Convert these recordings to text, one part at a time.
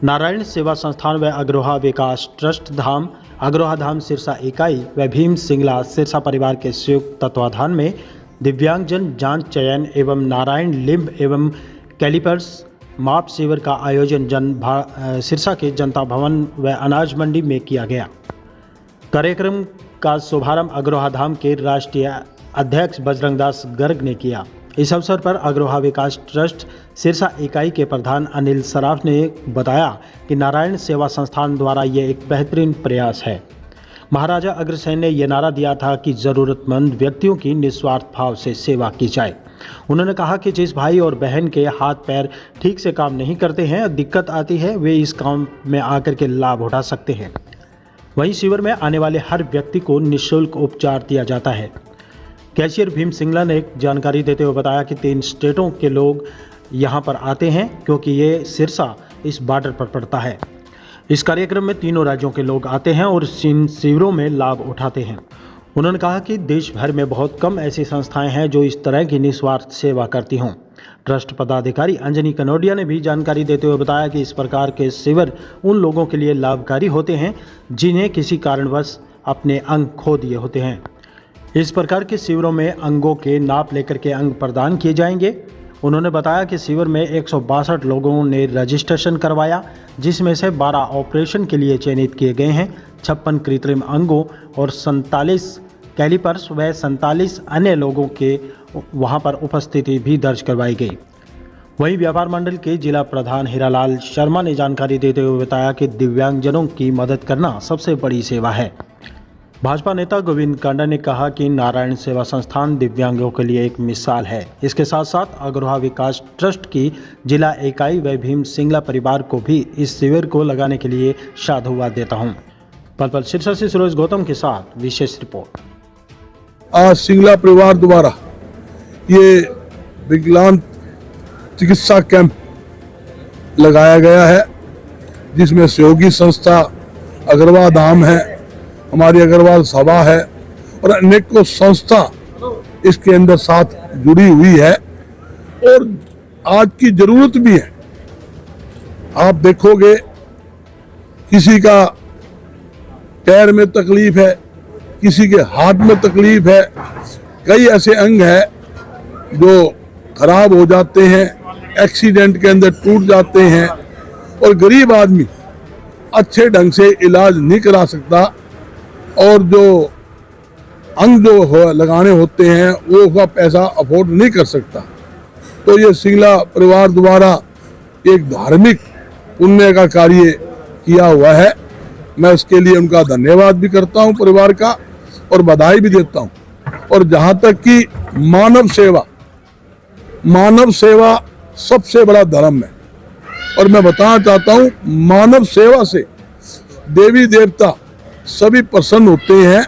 नारायण सेवा संस्थान व अग्रोहा विकास ट्रस्ट धाम, अग्रोहा धाम सिरसा इकाई व भीम सिंगला सिरसा परिवार के संयुक्त तत्वाधान में दिव्यांगजन जांच चयन एवं नारायण लिम्ब एवं कैलिपर्स माप शिविर का आयोजन सिरसा के जनता भवन व अनाज मंडी में किया गया। कार्यक्रम का शुभारंभ अग्रोहा धाम के राष्ट्रीय अध्यक्ष बजरंग दास गर्ग ने किया। इस अवसर पर अग्रोहा विकास ट्रस्ट सिरसा इकाई के प्रधान अनिल सराफ ने बताया कि नारायण सेवा संस्थान द्वारा ये एक बेहतरीन प्रयास है। महाराजा अग्रसेन ने यह नारा दिया था कि ज़रूरतमंद व्यक्तियों की निस्वार्थ भाव से सेवा की जाए। उन्होंने कहा कि जिस भाई और बहन के हाथ पैर ठीक से काम नहीं करते हैं, दिक्कत आती है, वे इस काम में आकर के लाभ उठा सकते हैं। वहीं शिविर में आने वाले हर व्यक्ति को निःशुल्क उपचार दिया जाता है। कैशियर भीम सिंगला ने जानकारी देते हुए बताया कि 3 स्टेटों के लोग यहां पर आते हैं क्योंकि ये सिरसा इस बॉर्डर पर पड़ता है। इस कार्यक्रम में तीनों राज्यों के लोग आते हैं और इन शिविरों में लाभ उठाते हैं। उन्होंने कहा कि देश भर में बहुत कम ऐसी संस्थाएं हैं जो इस तरह की निस्वार्थ सेवा करती हों। ट्रस्ट पदाधिकारी अंजनी कनोडिया ने भी जानकारी देते हुए बताया कि इस प्रकार के शिविर उन लोगों के लिए लाभकारी होते हैं जिन्हें किसी कारणवश अपने अंग खो दिए होते हैं। इस प्रकार के शिविरों में अंगों के नाप लेकर के अंग प्रदान किए जाएंगे। उन्होंने बताया कि शिविर में 162 लोगों ने रजिस्ट्रेशन करवाया, जिसमें से 12 ऑपरेशन के लिए चयनित किए गए हैं। 56 कृत्रिम अंगों और 47 कैलिपर्स व 47 अन्य लोगों के वहां पर उपस्थिति भी दर्ज करवाई गई। वहीं व्यापार मंडल के जिला प्रधान हीरालाल शर्मा ने जानकारी देते हुए बताया कि दिव्यांगजनों की मदद करना सबसे बड़ी सेवा है। भाजपा नेता गोविंद कांडा ने कहा कि नारायण सेवा संस्थान दिव्यांगों के लिए एक मिसाल है। इसके साथ साथ अग्रोहा विकास ट्रस्ट की जिला इकाई व भीम सिंगला परिवार को भी इस शिविर को लगाने के लिए साधुवाद देता हूं। पल सिरसा से सुरेश गौतम के साथ विशेष रिपोर्ट। आज सिंगला परिवार द्वारा ये विकलांग चिकित्सा कैंप लगाया गया है, जिसमें सहयोगी संस्था अग्रवाल धाम है, हमारी अग्रवाल सभा है और अनेकों संस्था इसके अंदर साथ जुड़ी हुई है और आज की जरूरत भी है। आप देखोगे किसी का पैर में तकलीफ है, किसी के हाथ में तकलीफ है, कई ऐसे अंग है जो खराब हो जाते हैं, एक्सीडेंट के अंदर टूट जाते हैं और गरीब आदमी अच्छे ढंग से इलाज नहीं करा सकता और जो अंग जो लगाने होते हैं वो उसका पैसा अफोर्ड नहीं कर सकता। तो ये सिंगला परिवार द्वारा एक धार्मिक पुण्य का कार्य किया हुआ है। मैं इसके लिए उनका धन्यवाद भी करता हूं परिवार का और बधाई भी देता हूं। और जहां तक कि मानव सेवा सबसे बड़ा धर्म है और मैं बताना चाहता हूं, मानव सेवा से देवी देवता सभी प्रसन्न होते हैं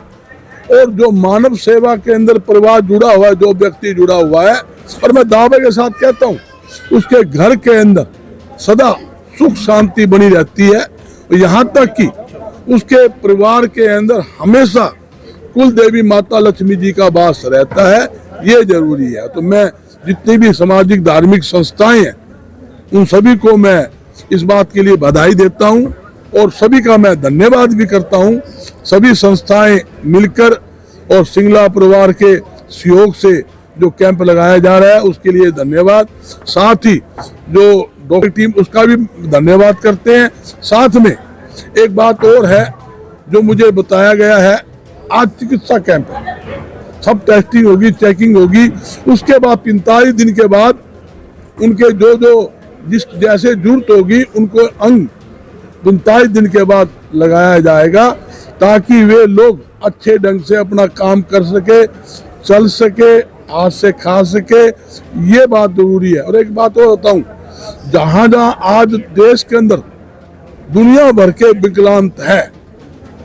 और जो मानव सेवा के अंदर परिवार जुड़ा हुआ है, जो व्यक्ति जुड़ा हुआ है, और मैं दावे के साथ कहता हूं उसके घर के अंदर सदा सुख शांति बनी रहती है। यहाँ तक कि उसके परिवार के अंदर हमेशा कुल देवी माता लक्ष्मी जी का वास रहता है, ये जरूरी है। तो मैं जितनी भी सामाजिक धार्मिक संस्थाएं हैं उन सभी को मैं इस बात के लिए बधाई देता हूं और सभी का मैं धन्यवाद भी करता हूं। सभी संस्थाएं मिलकर और सिंगला परिवार के सहयोग से जो कैंप लगाया जा रहा है उसके लिए धन्यवाद। साथ ही जो डॉक्टर टीम उसका भी धन्यवाद करते हैं। साथ में एक बात और है जो मुझे बताया गया है, आज चिकित्सा कैंप है, सब टेस्टिंग होगी, चेकिंग होगी, उसके बाद 45 दिन के बाद उनके जो जिस जैसे जरूरत होगी उनको अंग 45 दिन के बाद लगाया जाएगा ताकि वे लोग अच्छे ढंग से अपना काम कर सके, चल सके, हाथ से खा सके, ये बात जरूरी है। और एक बात और बताऊं, जहां जहां आज देश के अंदर दुनिया भर के विकलांग है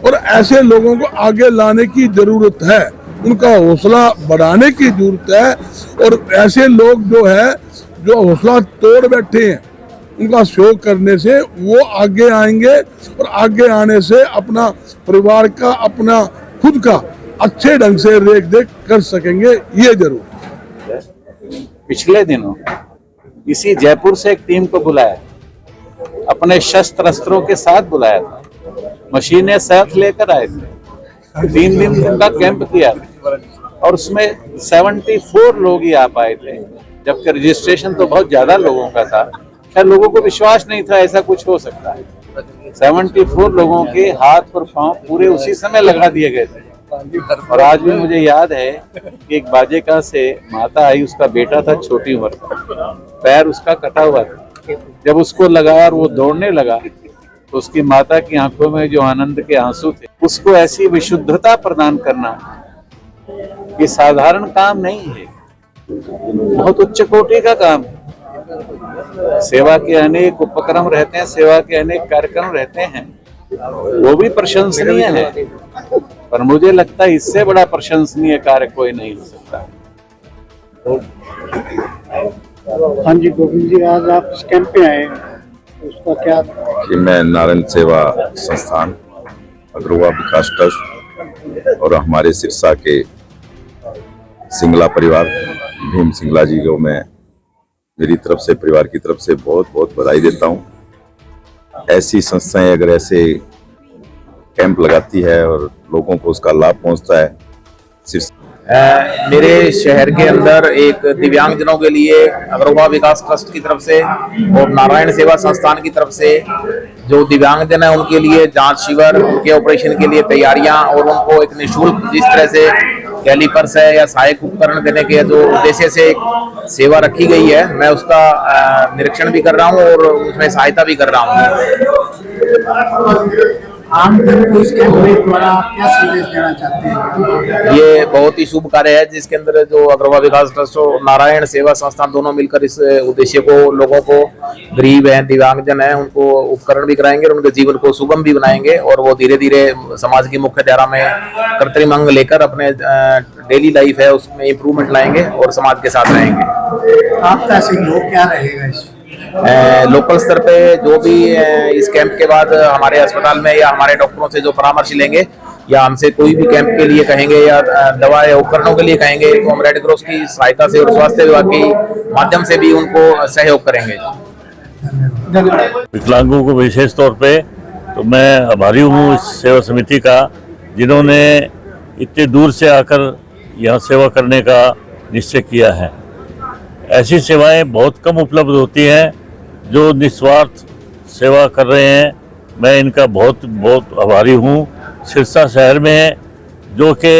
और ऐसे लोगों को आगे लाने की जरूरत है, उनका हौसला बढ़ाने की जरूरत है और ऐसे लोग जो है जो हौसला तोड़ बैठे हैं उनका सहयोग करने से वो आगे आएंगे और आगे आने से अपना परिवार का, अपना खुद का अच्छे ढंग से रेख देख कर सकेंगे, ये जरूर। पिछले दिनों इसी जयपुर से एक टीम को बुलाया अपने शस्त्र अस्त्रों के साथ बुलाया था, मशीनें साथ लेकर आए थे, 3 दिन का कैंप किया था और उसमें 74 लोग ही आ पाए थे, जबकि रजिस्ट्रेशन तो बहुत ज्यादा लोगों का था। खैर लोगों को विश्वास नहीं था ऐसा कुछ हो सकता है। 74 लोगों के हाथ और पांव पूरे उसी समय लगा दिए गए थे। और आज भी मुझे याद है कि एक बाजेका से माता आई, उसका बेटा था छोटी उम्र का, पैर उसका कटा हुआ था। जब उसको लगाया और वो दौड़ने लगा तो उसकी माता की आंखों में जो आनंद के आंसू थे, उसको ऐसी विशुद्धता प्रदान करना ये साधारण काम नहीं है, बहुत उच्च कोटि का काम है। सेवा के अनेक उपक्रम रहते हैं, सेवा के अनेक कार्यक्रम रहते हैं, वो भी प्रशंसनीय है, पर मुझे लगता है इससे बड़ा प्रशंसनीय कार्य कोई नहीं हो सकता। हाँ जी गोविंद जी, आज आप इस कैंप पे आए, उसका क्या? कि मैं नारायण सेवा संस्थान, अग्रवा विकास ट्रस्ट और हमारे सिरसा के सिंगला परिवार भीम सिंगला जी को मैं मेरी तरफ से, परिवार की तरफ से बहुत बहुत बधाई देता हूँ। ऐसी संस्थाएं अगर ऐसे कैंप लगाती है और लोगों को उसका लाभ पहुंचता है। मेरे शहर के अंदर एक दिव्यांगजनों के लिए अग्रवा विकास ट्रस्ट की तरफ से और नारायण सेवा संस्थान की तरफ से जो दिव्यांगजन है उनके लिए जांच शिविर, उनके ऑपरेशन के लिए तैयारियां और उनको एक निःशुल्क जिस तरह से कैलिपर्स है या सहायक उपकरण देने के जो उद्देश्य से एक सेवा रखी गई है, मैं उसका निरीक्षण भी कर रहा हूं और उसमें सहायता भी कर रहा हूं। आम जन को इस कैंप द्वारा आप क्या संदेश देना चाहते हैं? ये बहुत ही शुभ कार्य है जिसके अंदर जो अग्रवा विकास ट्रस्ट और नारायण सेवा संस्थान दोनों मिलकर इस उद्देश्य को, लोगों को, गरीब हैं, दिव्यांगजन हैं, उनको उपकरण भी कराएंगे और उनके जीवन को सुगम भी बनाएंगे और वो धीरे धीरे समाज की मुख्य धारा में कृत्रिम अंग लेकर अपने डेली लाइफ है उसमें इम्प्रूवमेंट लाएंगे और समाज के साथ रहेंगे। आपका सहयोग क्या रहेगा इसमें? लोकल स्तर पे जो भी इस कैंप के बाद हमारे अस्पताल में या हमारे डॉक्टरों से जो परामर्श लेंगे या हमसे कोई भी कैंप के लिए कहेंगे या दवा या उपकरणों के लिए कहेंगे तो हम रेड क्रॉस की सहायता से और स्वास्थ्य विभाग के माध्यम से भी उनको सहयोग करेंगे। विकलांगों को विशेष तौर पे तो मैं आभारी हूँ इस सेवा समिति का, जिन्होंने इतने दूर से आकर यहाँ सेवा करने का निश्चय किया है। ऐसी सेवाएं बहुत कम उपलब्ध होती हैं जो निस्वार्थ सेवा कर रहे हैं। मैं इनका बहुत बहुत आभारी हूँ। सिरसा शहर में जो कि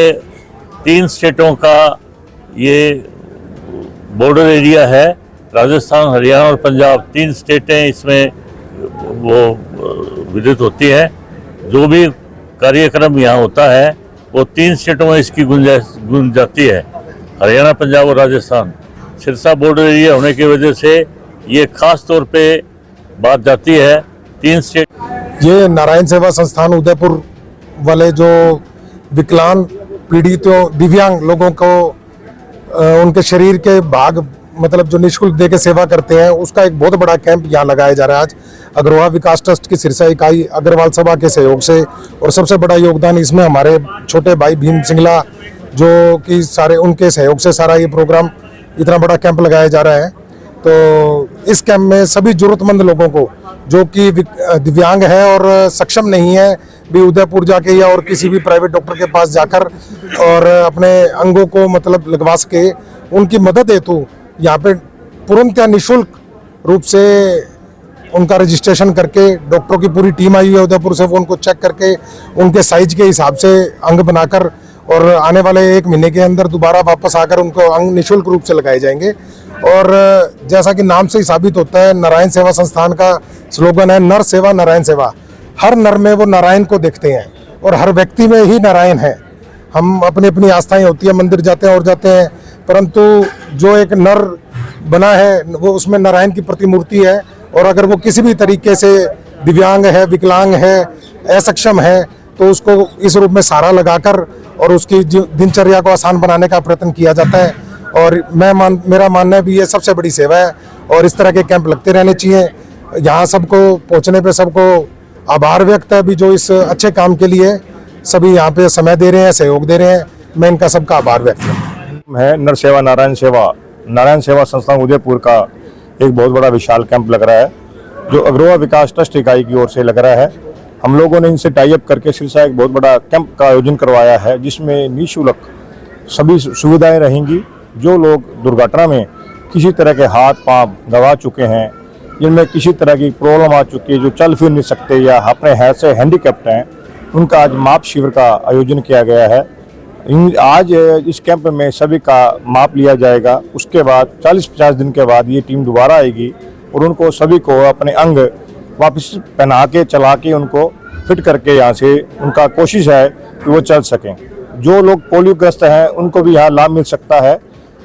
3 स्टेटों का ये बॉर्डर एरिया है, राजस्थान, हरियाणा और पंजाब, 3 स्टेटें इसमें वो विदित होती है। जो भी कार्यक्रम यहाँ होता है वो 3 स्टेटों में इसकी गूंज जाती है, हरियाणा, पंजाब और राजस्थान। सिरसा बॉर्डर एरिया होने की वजह से ये खास तौर पे बात जाती है 3 स्टेट। ये नारायण सेवा संस्थान उदयपुर वाले जो विकलांग, पीड़ितों, दिव्यांग लोगों को उनके शरीर के भाग मतलब जो निःशुल्क दे के सेवा करते हैं, उसका एक बहुत बड़ा कैंप यहाँ लगाया जा रहा है आज अग्रवा विकास ट्रस्ट की सिरसा इकाई अग्रवाल सभा के सहयोग से। और सबसे बड़ा योगदान इसमें हमारे छोटे भाई भीम सिंगला जो कि सारे उनके सहयोग से सारा ये प्रोग्राम, इतना बड़ा कैंप लगाया जा रहा है। तो इस कैंप में सभी जरूरतमंद लोगों को जो कि दिव्यांग है और सक्षम नहीं है भी उदयपुर जाके या और किसी भी प्राइवेट डॉक्टर के पास जाकर और अपने अंगों को मतलब लगवा सके, उनकी मदद हेतु यहाँ पे तुरंत या निःशुल्क रूप से उनका रजिस्ट्रेशन करके डॉक्टरों की पूरी टीम आई हुई है उदयपुर से, वो उनको चेक करके उनके साइज के हिसाब से अंग बनाकर और आने वाले 1 महीने के अंदर दोबारा वापस आकर उनको अंग निःशुल्क रूप से लगाए जाएंगे। और जैसा कि नाम से ही साबित होता है, नारायण सेवा संस्थान का स्लोगन है नर सेवा नारायण सेवा। हर नर में वो नारायण को देखते हैं और हर व्यक्ति में ही नारायण है। हम अपनी अपनी आस्थाएं होती है, मंदिर जाते हैं और जाते हैं, परंतु जो एक नर बना है वो उसमें नारायण की प्रतिमूर्ति है। और अगर वो किसी भी तरीके से दिव्यांग है, विकलांग है, असक्षम है, तो उसको इस रूप में सहारा लगाकर और उसकी दिनचर्या को आसान बनाने का प्रयत्न किया जाता है। और मेरा मानना है भी ये सबसे बड़ी सेवा है और इस तरह के कैंप लगते रहने चाहिए। यहाँ सबको पहुँचने पे सबको आभार व्यक्त है भी जो इस अच्छे काम के लिए सभी यहाँ पे समय दे रहे हैं, सहयोग दे रहे हैं। मैं इनका सबका आभार व्यक्त है। नर सेवा नारायण सेवा संस्थान उदयपुर का एक बहुत बड़ा विशाल कैंप लग रहा है जो अग्रवा विकास ट्रस्ट इकाई की ओर से लग रहा है। हम लोगों ने इनसे टाई अप करके सिरसा एक बहुत बड़ा कैंप का आयोजन करवाया है, जिसमें निःशुल्क सभी सुविधाएं रहेंगी। जो लोग दुर्घटना में किसी तरह के हाथ पांव गंवा चुके हैं, जिनमें किसी तरह की प्रॉब्लम आ चुकी है, जो चल फिर नहीं सकते या अपने हेल्थ से हैंडीकैप्ड हैं, उनका आज माप शिविर का आयोजन किया गया है। आज इस कैंप में सभी का माप लिया जाएगा। उसके बाद 40-50 दिन के बाद ये टीम दोबारा आएगी और उनको सभी को अपने अंग वापस पहना के चला के उनको फिट करके यहाँ से उनका कोशिश है कि वो चल सकें। जो लोग पोलियोग्रस्त हैं उनको भी यहाँ लाभ मिल सकता है।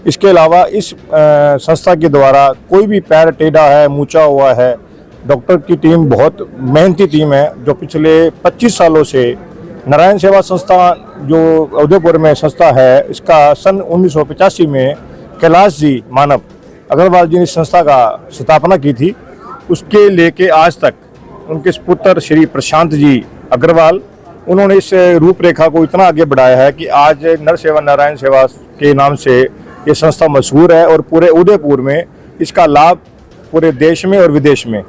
इसके अलावा इस संस्था के द्वारा कोई भी पैर टेढ़ा है, मूचा हुआ है, डॉक्टर की टीम बहुत मेहनती टीम है, जो पिछले 25 सालों से नारायण सेवा संस्था जो उदयपुर में संस्था है, इसका सन 1985 में कैलाश जी मानव अग्रवाल जी ने इस संस्था का स्थापना की थी। उसके लेके आज तक उनके पुत्र श्री प्रशांत जी अग्रवाल, उन्होंने इस रूपरेखा को इतना आगे बढ़ाया है कि आज नर सेवा नारायण सेवा के नाम से ये संस्था मशहूर है और पूरे उदयपुर में इसका लाभ पूरे देश में और विदेश में।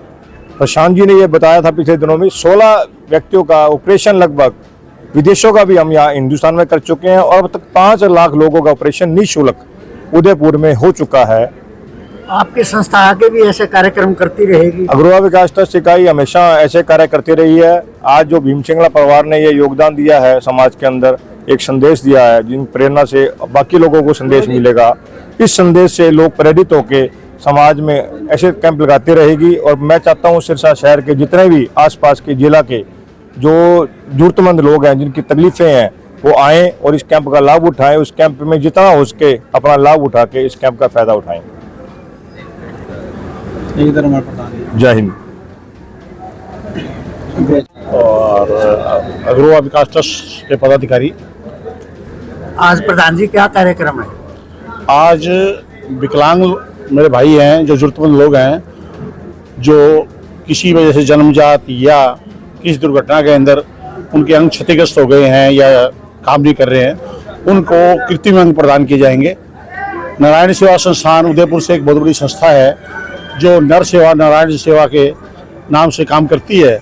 प्रशांत जी ने ये बताया था पिछले दिनों में 16 व्यक्तियों का ऑपरेशन लगभग विदेशों का भी हम यहाँ हिंदुस्तान में कर चुके हैं और अब तक 5 लाख लोगों का ऑपरेशन निःशुल्क उदयपुर में हो चुका है। आपकी संस्था आगे भी ऐसे कार्यक्रम करती रहेगी? अग्रवा विकास ट्रस्ट इकाई हमेशा ऐसे कार्य करती रही है। आज जो भीम सिंगला परिवार ने ये योगदान दिया है, समाज के अंदर एक संदेश दिया है, जिन प्रेरणा से बाकी लोगों को संदेश मिलेगा। इस संदेश से लोग प्रेरित होकर समाज में ऐसे कैंप लगाती रहेगी। और मैं चाहता हूँ सिरसा शहर के जितने भी आसपास के जिला के जो जरूरतमंद लोग हैं, जिनकी तकलीफें हैं, वो आएँ और इस कैंप का लाभ उठाएं। उस कैंप में जितना हो सके अपना लाभ उठा के इस कैंप का फायदा उठाएं। जय हिंद। और अग्रवा विकास ट्रस्ट के पदाधिकारी, आज प्रधान जी क्या कार्यक्रम है? आज विकलांग मेरे भाई हैं, जो जरूरतमंद लोग हैं, जो किसी वजह से जन्मजात या किसी दुर्घटना के अंदर उनके अंग क्षतिग्रस्त हो गए हैं या काम नहीं कर रहे हैं, उनको कृत्रिम अंग प्रदान किए जाएंगे। नारायण सेवा संस्थान उदयपुर से एक बहुत बड़ी संस्था है जो नर सेवा नारायण सेवा के नाम से काम करती है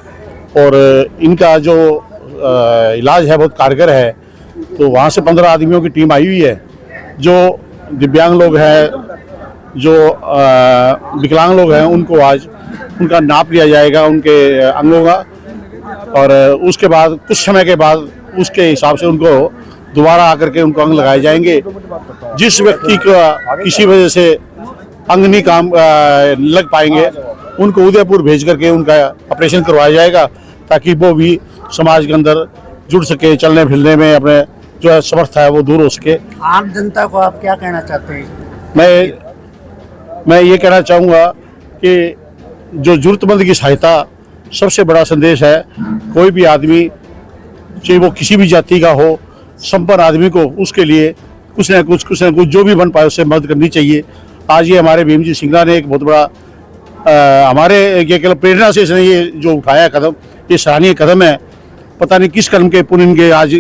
और इनका जो इलाज है बहुत कारगर है। तो वहाँ से 15 आदमियों की टीम आई हुई है, जो दिव्यांग लोग हैं, जो विकलांग लोग हैं, उनको आज उनका नाप लिया जाएगा उनके अंगों का, और उसके बाद कुछ समय के बाद उसके हिसाब से उनको दोबारा आकर के उनको अंग लगाए जाएंगे। जिस व्यक्ति का किसी वजह से अंग नहीं काम लग पाएंगे, उनको उदयपुर भेज करके उनका ऑपरेशन करवाया जाएगा, ताकि वो भी समाज के अंदर जुड़ सके, चलने फिरने में अपने जो है समर्थ है वो दूर हो सके। आम जनता को आप क्या कहना चाहते हैं? मैं ये कहना चाहूँगा कि जो जरूरतमंद की सहायता सबसे बड़ा संदेश है। कोई भी आदमी, चाहे वो किसी भी जाति का हो, संपन्न आदमी को उसके लिए कुछ न कुछ जो भी बन पाए उससे मदद करनी चाहिए। आज ये हमारे भीम जी सिंगला ने एक बहुत बड़ा हमारे ये कह प्रेरणा से इसने ये जो उठाया कदम, ये सराहनीय कदम है। पता नहीं किस कर्म के पुण्य इनके आज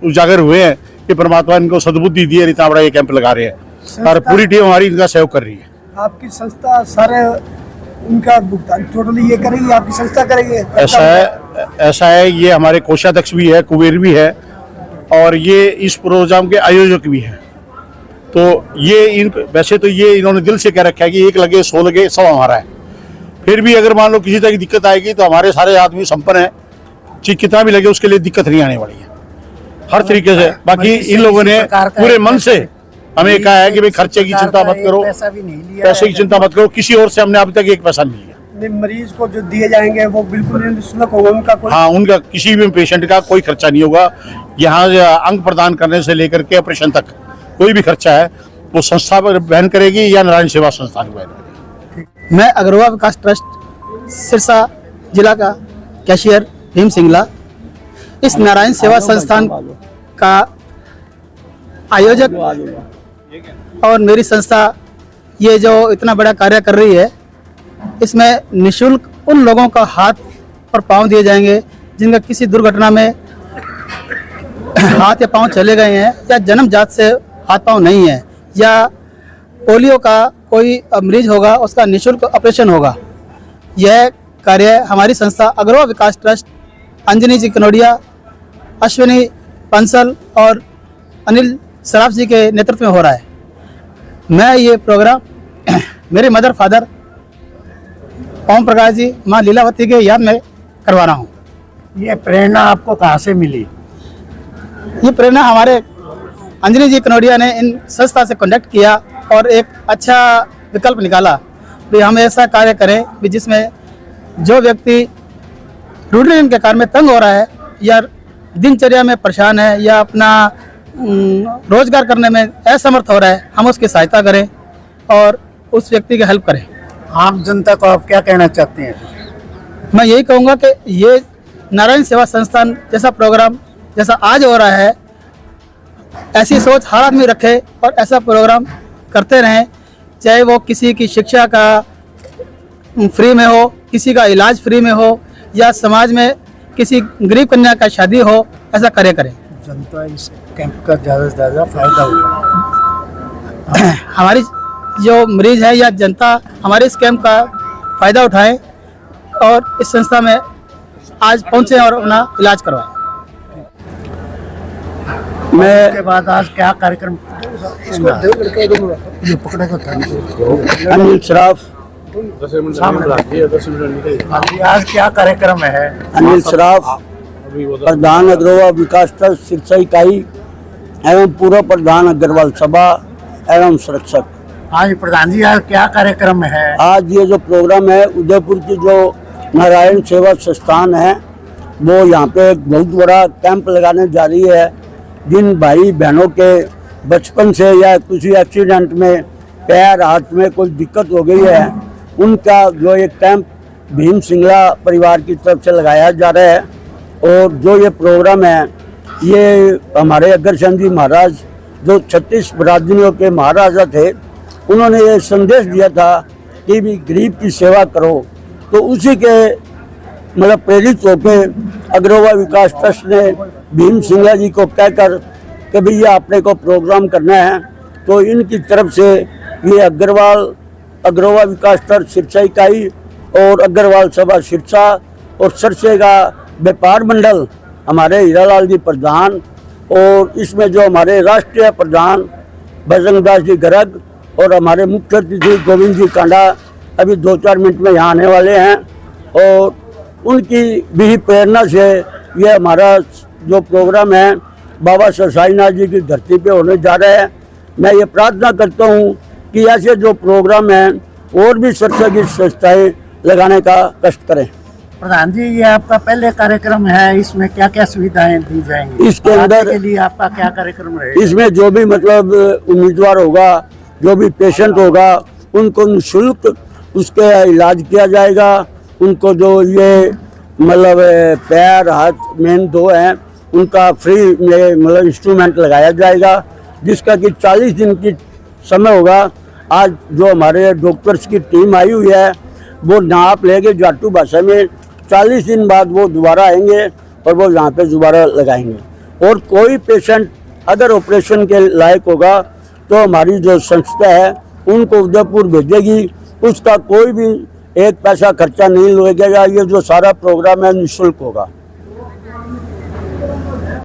उजागर हुए हैं कि परमात्मा इनको सद्बुद्धि दी है, इतना बड़ा ये कैंप लगा रहे हैं और पूरी टीम हमारी इनका सहयोग कर रही है। आपकी संस्था सारे उनका भुगतान टोटली ये करेगी, आपकी संस्था करेगी? ऐसा है, ये हमारे कोषाध्यक्ष भी है, कुबेर भी है और ये इस प्रोग्राम के आयोजक भी हैं। तो ये वैसे तो ये इन्होंने दिल से कह रखा है कि 1 लगे 100 लगे सब हमारा है। फिर भी अगर मान लो किसी तरह की दिक्कत आएगी तो हमारे सारे आदमी संपन्न है, चाहे कितना भी लगे उसके लिए दिक्कत नहीं आने वाली है हर तरीके से। बाकी इन लोगों ने पूरे मन से हमें कहा है कि भाई खर्चे की चिंता मत करो, पैसे की चिंता मत करो, किसी और से हमने अभी तक 1 पैसा नहीं लिया। मरीज को जो दिए जाएंगे वो बिल्कुल निःशुल्क होगा उनका कोई? हाँ, उनका किसी भी पेशेंट का कोई खर्चा नहीं होगा। यहाँ अंग प्रदान करने से लेकर के ऑपरेशन तक कोई भी खर्चा है वो संस्था वहन करेगी या नारायण सेवा संस्थान वहन करेगी। मैं अग्रवा विकास ट्रस्ट सिरसा जिला का कैशियर भीम सिंगला इस नारायण सेवा संस्थान का आयोजक और मेरी संस्था ये जो इतना बड़ा कार्य कर रही है, इसमें निःशुल्क उन लोगों का हाथ और पांव दिए जाएंगे जिनका किसी दुर्घटना में हाथ या पांव चले गए हैं या जन्मजात से हाथ पांव नहीं है, या पोलियो का कोई मरीज होगा उसका निःशुल्क ऑपरेशन होगा। यह कार्य हमारी संस्था अग्रवा विकास ट्रस्ट अंजनी जी कनोडिया, अश्विनी बंसल और अनिल सराफ जी के नेतृत्व में हो रहा है। मैं ये प्रोग्राम मेरे मदर फादर ओम प्रकाश जी, माँ लीलावती के याद में करवा रहा हूँ। ये प्रेरणा आपको कहाँ से मिली? ये प्रेरणा हमारे अंजनी जी कनोडिया ने इन संस्था से कॉन्टेक्ट किया और एक अच्छा विकल्प निकाला कि हम ऐसा कार्य करें कि जिसमें जो व्यक्ति रूटीन के कार्य में तंग हो रहा है या दिनचर्या में परेशान है या अपना रोजगार करने में असमर्थ हो रहा है, हम उसकी सहायता करें और उस व्यक्ति की हेल्प करें। आम जनता को आप क्या कहना चाहते हैं? मैं यही कहूँगा कि ये नारायण सेवा संस्थान जैसा प्रोग्राम जैसा आज हो रहा है, ऐसी सोच हर आदमी रखे और ऐसा प्रोग्राम करते रहें, चाहे वो किसी की शिक्षा का फ्री में हो, किसी का इलाज फ्री में हो या समाज में किसी गरीब कन्या का शादी हो, ऐसा कार्य करें। जनता इस कैंप का ज़्यादा से ज़्यादा फायदा होगा। हमारी जो मरीज है या जनता हमारे इस कैंप का फायदा उठाएं और इस संस्था में आज पहुंचे और अपना इलाज करवाएं। मैं उसके बाद आज क्या कार्यक्रम? अनिल सराफ, आज क्या कार्यक्रम है? अनिल सराफ, प्रधान अग्रवा विकास ट्रस्ट सिरसा इकाई एवं पूर्व प्रधान अग्रवाल सभा एवं संरक्षक। आज प्रधान जी, आज क्या कार्यक्रम है? आज ये जो प्रोग्राम है, उदयपुर की जो नारायण सेवा संस्थान है वो यहाँ पे एक बहुत बड़ा कैंप लगाने जा रही है। जिन भाई बहनों के बचपन से या किसी एक्सीडेंट में पैर हाथ में कोई दिक्कत हो गई है, उनका जो एक कैंप भीम सिंगला परिवार की तरफ से लगाया जा रहा है। और जो ये प्रोग्राम है, ये हमारे अग्रसेन जी महाराज जो 36 बरादरियों के महाराजा थे, उन्होंने ये संदेश दिया था कि भी गरीब की सेवा करो। तो उसी के मतलब प्रेरित होकर अग्रवा विकास ट्रस्ट ने भीम सिंगला जी को कहकर कि भैया अपने को प्रोग्राम करना है, तो इनकी तरफ से ये अग्रवा विकास ट्रस्ट सिरसा इकाई और अग्रवाल सभा सिरसा और सरसे का व्यापार मंडल हमारे हीरालाल जी प्रधान और इसमें जो हमारे राष्ट्रीय प्रधान बजरंगदास जी गर्ग और हमारे मुख्य अतिथि गोविंद जी कांडा अभी 2-4 मिनट में यहाँ आने वाले हैं। और उनकी भी प्रेरणा से ये हमारा जो प्रोग्राम है बाबा सरसाईनाथ जी की धरती पे होने जा रहा है। मैं ये प्रार्थना करता हूँ कि ऐसे जो प्रोग्राम हैं और भी सरसा की संस्थाएं लगाने का कष्ट करें। प्रधान जी, ये आपका पहले कार्यक्रम है, इसमें क्या क्या सुविधाएं दी जाएंगी? इसके अंदर के लिए आपका क्या कार्यक्रम रहेगा? इसमें जो भी मतलब उम्मीदवार होगा, जो भी पेशेंट होगा, उनको निःशुल्क उसके इलाज किया जाएगा। उनको जो ये मतलब पैर हाथ मेन दो हैं, उनका फ्री में मतलब इंस्ट्रूमेंट लगाया जाएगा, जिसका कि 40 दिन की समय होगा। आज जो हमारे डॉक्टर्स की टीम आई हुई है वो नाप लेके जाटू भाषा में 40 दिन बाद वो दोबारा आएंगे और वो यहाँ पे दोबारा लगाएंगे। और कोई पेशेंट अगर ऑपरेशन के लायक होगा तो हमारी जो संस्था है उनको उदयपुर भेजेगी, उसका कोई भी 1 पैसा खर्चा नहीं लगेगा। ये जो सारा प्रोग्राम है निःशुल्क होगा।